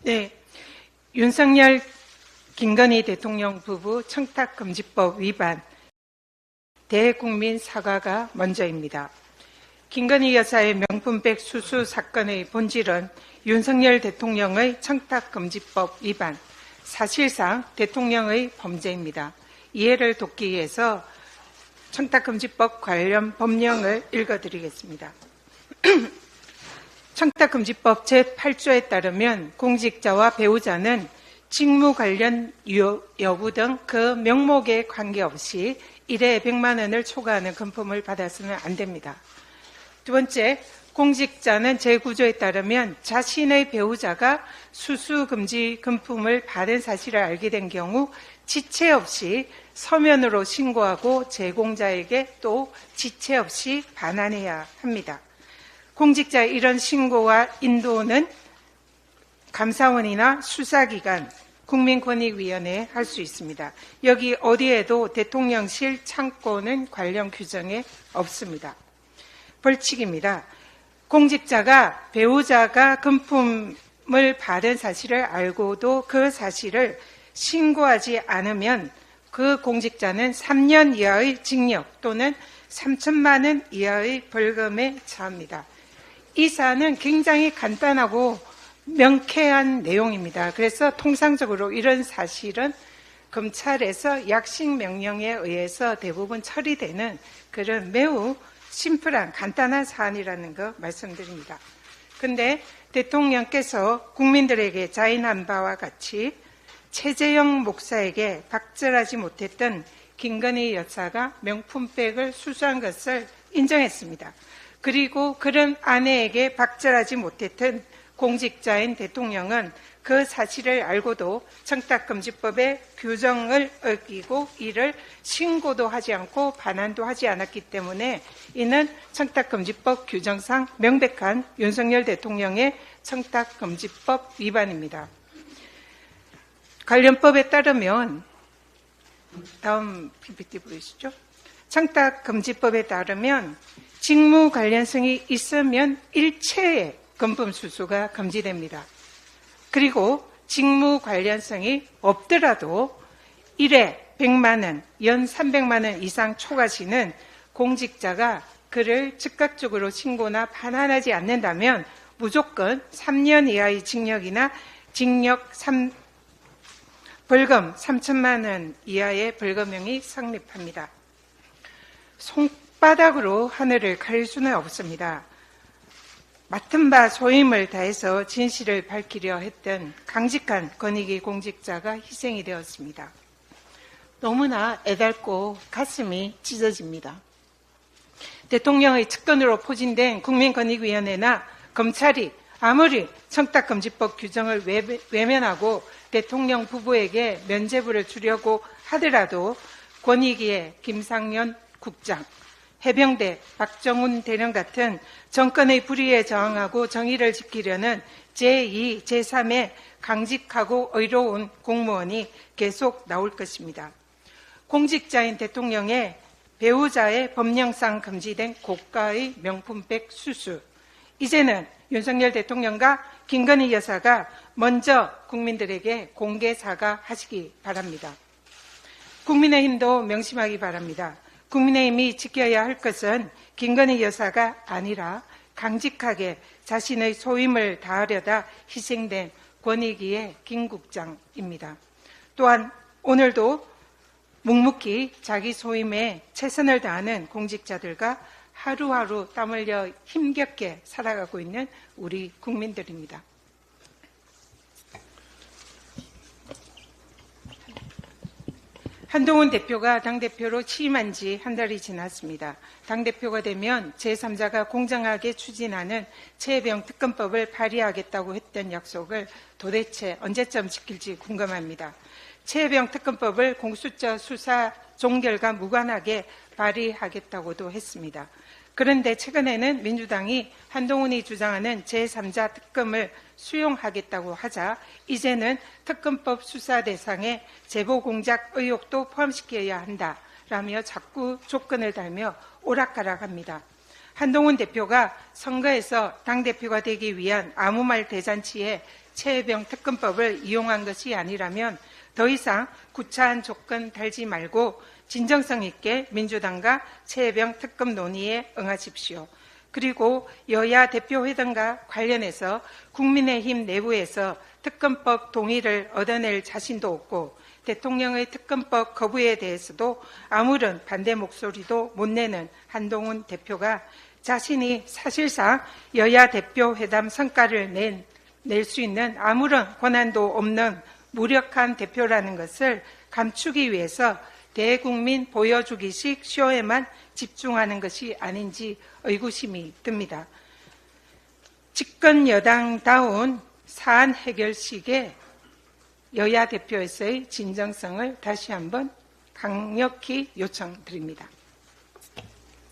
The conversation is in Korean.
네, 윤석열, 김건희 대통령 부부 청탁금지법 위반 대국민 사과가 먼저입니다. 김건희 여사의 명품백 수수 사건의 본질은 윤석열 대통령의 청탁금지법 위반, 사실상 대통령의 범죄입니다. 이해를 돕기 위해서 청탁금지법 관련 법령을 읽어드리겠습니다. 청탁금지법 제8조에 따르면 공직자와 배우자는 직무 관련 여부 등 그 명목에 관계없이 1회 100만 원을 초과하는 금품을 받아서는 안 됩니다. 두 번째, 공직자는 제9조에 따르면 자신의 배우자가 수수금지 금품을 받은 사실을 알게 된 경우 지체 없이 서면으로 신고하고 제공자에게 또 지체 없이 반환해야 합니다. 공직자의 이런 신고와 인도는 감사원이나 수사기관, 국민권익위원회에 할 수 있습니다. 여기 어디에도 대통령실 창고는 관련 규정에 없습니다. 벌칙입니다. 공직자가 배우자가 금품을 받은 사실을 알고도 그 사실을 신고하지 않으면 그 공직자는 3년 이하의 징역 또는 3천만 원 이하의 벌금에 처합니다. 이 사안은 굉장히 간단하고 명쾌한 내용입니다. 그래서 통상적으로 이런 사실은 검찰에서 약식 명령에 의해서 대부분 처리되는 그런 매우 심플한 간단한 사안이라는 거 말씀드립니다. 그런데 대통령께서 국민들에게 자인한 바와 같이 최재형 목사에게 박절하지 못했던 김건희 여사가 명품백을 수수한 것을 인정했습니다. 그리고 그런 아내에게 박절하지 못했던 공직자인 대통령은 그 사실을 알고도 청탁금지법의 규정을 어기고 이를 신고도 하지 않고 반환도 하지 않았기 때문에 이는 청탁금지법 규정상 명백한 윤석열 대통령의 청탁금지법 위반입니다. 관련법에 따르면 다음 PPT 보이시죠? 청탁금지법에 따르면 직무 관련성이 있으면 일체의 금품 수수가 금지됩니다. 그리고 직무 관련성이 없더라도 1회 100만 원, 연 300만 원 이상 초과시는 공직자가 그를 즉각적으로 신고나 반환하지 않는다면 무조건 3년 이하의 징역이나 벌금 3천만 원 이하의 벌금형이 성립합니다. 손바닥으로 하늘을 가릴 수는 없습니다. 맡은 바 소임을 다해서 진실을 밝히려 했던 강직한 권익위 공직자가 희생이 되었습니다. 너무나 애달고 가슴이 찢어집니다. 대통령의 측근으로 포진된 국민권익위원회나 검찰이 아무리 청탁금지법 규정을 외면하고 대통령 부부에게 면죄부를 주려고 하더라도 권익위의 김상현 국장, 해병대 박정훈 대령 같은 정권의 불의에 저항하고 정의를 지키려는 제2, 제3의 강직하고 의로운 공무원이 계속 나올 것입니다. 공직자인 대통령의 배우자의 법령상 금지된 고가의 명품백 수수, 이제는 윤석열 대통령과 김건희 여사가 먼저 국민들에게 공개 사과하시기 바랍니다. 국민의힘도 명심하기 바랍니다. 국민의힘이 지켜야 할 것은 김건희 여사가 아니라 강직하게 자신의 소임을 다하려다 희생된 권익위의 김 국장입니다. 또한 오늘도 묵묵히 자기 소임에 최선을 다하는 공직자들과 하루하루 땀 흘려 힘겹게 살아가고 있는 우리 국민들입니다. 한동훈 대표가 당대표로 취임한 지 한 달이 지났습니다. 당대표가 되면 제3자가 공정하게 추진하는 최혜병 특검법을 발의하겠다고 했던 약속을 도대체 언제쯤 지킬지 궁금합니다. 최혜병 특검법을 공수처 수사 종결과 무관하게 발의하겠다고도 했습니다. 그런데 최근에는 민주당이 한동훈이 주장하는 제3자 특검을 수용하겠다고 하자 이제는 특검법 수사 대상에 제보 공작 의혹도 포함시켜야 한다라며 자꾸 조건을 달며 오락가락합니다. 한동훈 대표가 선거에서 당대표가 되기 위한 아무 말 대잔치에 최혜병 특검법을 이용한 것이 아니라면 더 이상 구차한 조건 달지 말고 진정성 있게 민주당과 최혜병 특검 논의에 응하십시오. 그리고 여야 대표회담과 관련해서 국민의힘 내부에서 특검법 동의를 얻어낼 자신도 없고 대통령의 특검법 거부에 대해서도 아무런 반대 목소리도 못 내는 한동훈 대표가 자신이 사실상 여야 대표회담 성과를 낼 수 있는 아무런 권한도 없는 무력한 대표라는 것을 감추기 위해서 대국민 보여주기식 쇼에만 집중하는 것이 아닌지 의구심이 듭니다. 집권 여당다운 사안 해결식에 여야 대표에서의 진정성을 다시 한번 강력히 요청드립니다.